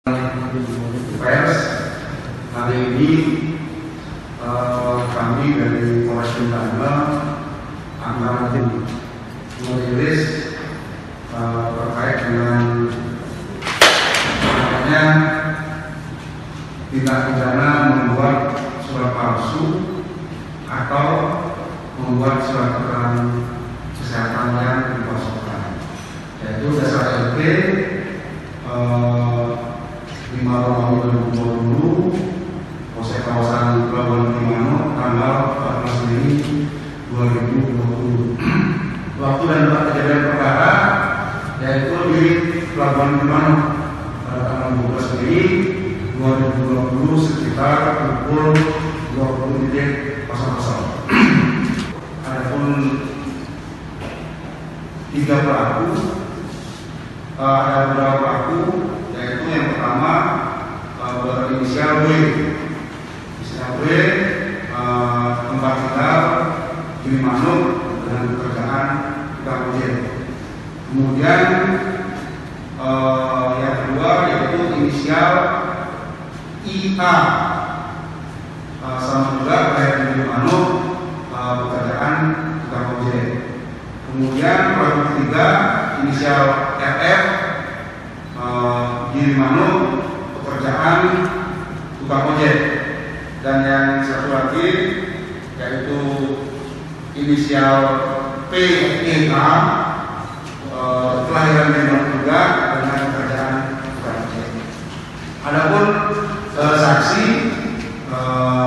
Pers hari ini kami dari Polres Bintangga akan merilis terkait dengan tindak pidana membuat surat palsu atau membuat surat keterangan kesehatan yang dipalsukan, yaitu dasar LP 5 Romawi 2020 Polsek Kawasan Pelabuhan Gilimanuk tanggal 14 Mei 2020. Waktu dan tempat kejadian perkara yaitu di Pelabuhan Gilimanuk pada tanggal 12 Mei 2020 sekitar pukul 20.00. Adapun 3 pelaku, ada beberapa pelaku, yaitu yang pertama berinisial W. Inisial W, tempat tinggal Gilimanuk dengan pekerjaan tukang ojek. Kemudian yang kedua yaitu inisial IA, sama juga lahir di Gilimanuk, pekerjaan tukang ojek. Kemudian pelaku ketiga inisial RF, Gilimanuk, pekerjaan tukang ojek. Dan yang satu lagi yaitu inisial PEK, kelahiran Gilimanuk juga dengan pekerjaan tukang ojek. Adapun saksi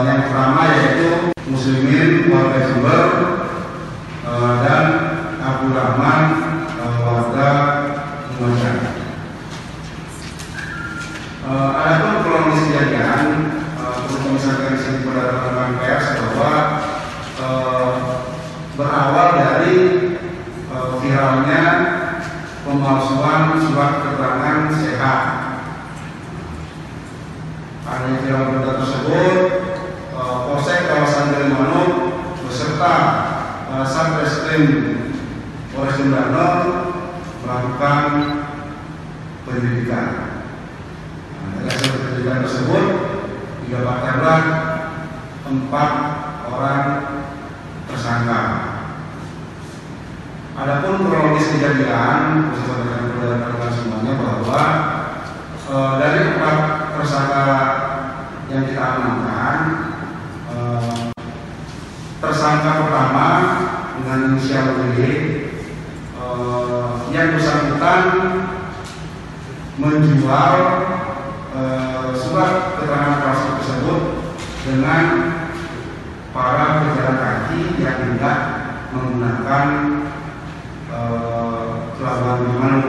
yang pertama yaitu Muslimin warga Jember dan Abdul Rahman warga Lumajang. Adapun kronologis kejadian, perlu kami sampaikan di sini pada rekan-rekan pers bahwa berawal dari viralnya pemalsuan surat keterangan sehat. Pada viral berita tersebut, Polsek Kawasan Gilimanuk beserta Satreskrim Polres Jember melakukan penyelidikan. Dari hasil penyelidikan tersebut didapatkanlah 4 orang tersangka. Adapun kronologis kejadian, saya sampaikan semuanya bahwa dari 4 tersangka yang kita amankan, tersangka pertama dengan inisial W, yang bersangkutan menjual surat keterangan palsu tersebut dengan para pejalan kaki yang tidak menggunakan pelabuhan Gilimanuk,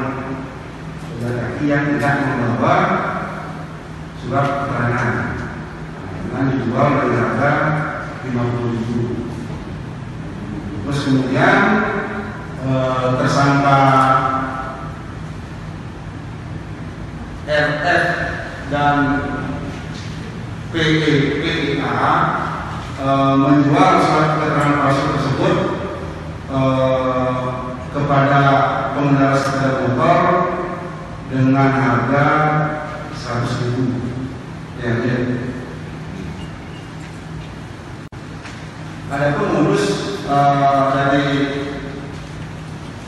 pejalan kaki yang tidak membawa surat keterangan, dengan dijual dari harga 50.000. Terus kemudian tersangka RF dan PEK menjual surat keterangan palsu tersebut kepada pengendara sepeda motor dengan harga 100.000. Ya. Adapun modus dari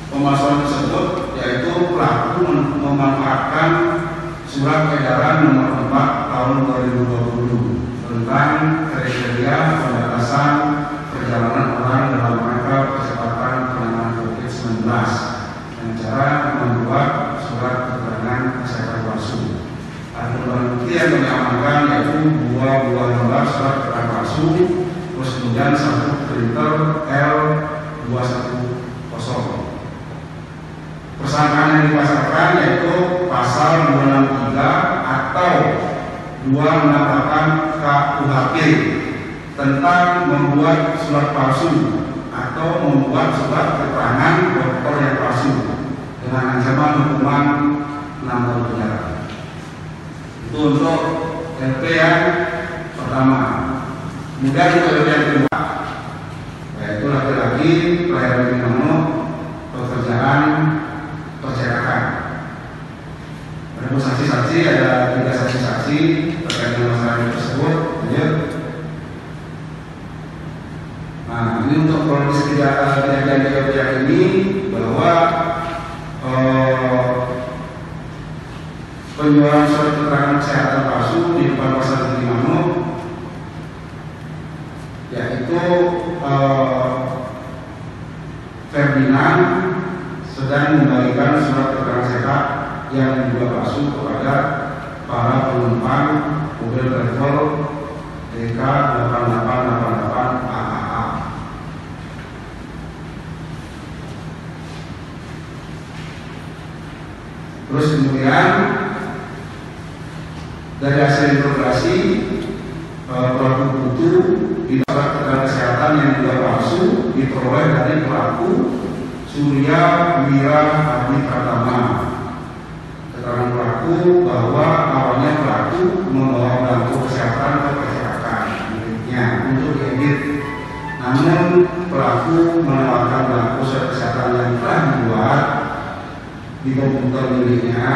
pemalsuan tersebut yaitu pelaku memanfaatkan surat edaran nomor 4 tahun 2020 tentang kriteria pembatasan perjalanan orang dalam rangka percepatan penanganan COVID-19 dengan cara membuat surat keterangan kesehatan palsu. Ada barang bukti yang kami amankan yaitu 2 buah lembar surat keterangan palsu, terus kemudian 1 printer L210. Persangkaan yang dipasarkan yaitu pasal 263 atau 268 KUHP tentang membuat surat palsu atau membuat surat keterangan dokter yang palsu dengan ancaman hukuman 6 tahun penjara. Itu untuk LP yang pertama. Kemudian untuk LP yang kedua yaitu laki-laki kelahiran Gilimanuk, pekerjaan percetakan. Ada saksi-saksi saksi, ada 3 saksi-saksi terkait dengan masalah tersebut. Ya. Nah, ini untuk kronologis kejadian ini bahwa penjualan surat keterangan kesehatan palsu di depan pasar Gimano, yaitu Ferdinand sedang membagikan surat keterangan sehat yang dijual palsu kepada para penumpang mobil travel DK 8888 AAA. Terus kemudian dari hasil interogasi pelaku butuh di surat keterangan kesehatan yang juga palsu diperoleh dari pelaku Surya Wira Adi Pratama. Keterangan pelaku bahwa awalnya pelaku membawa belangko kesehatan ke percetakan miliknya untuk diedit, namun pelaku menawarkan belangko surat kesehatan yang telah dibuat di komputer miliknya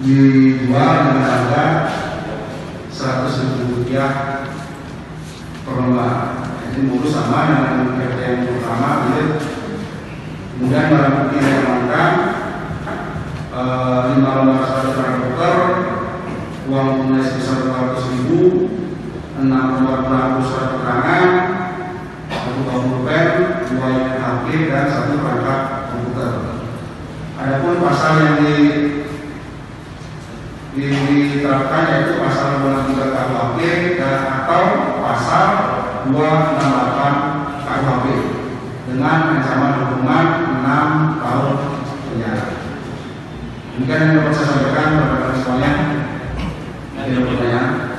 dijual dengan harga Rp100.000 per lembar. Ini mulus sama dengan PT yang pertama. Kemudian barang bukti yang diamankan 5 lembar surat keterangan dokter, uang tunai sebesar Rp200.000, 6 lembar belangko surat keterangan, 1 pulpen, 2 unit HP dan 1 perangkat komputer. Adapun pasal yang diterapkan yaitu pasal 23 KUHP dan atau pasal 268 KUHP dengan ancaman hukuman 6 tahun penjara. Demikian yang dapat saya sampaikan kepada semuanya. Ada pertanyaan?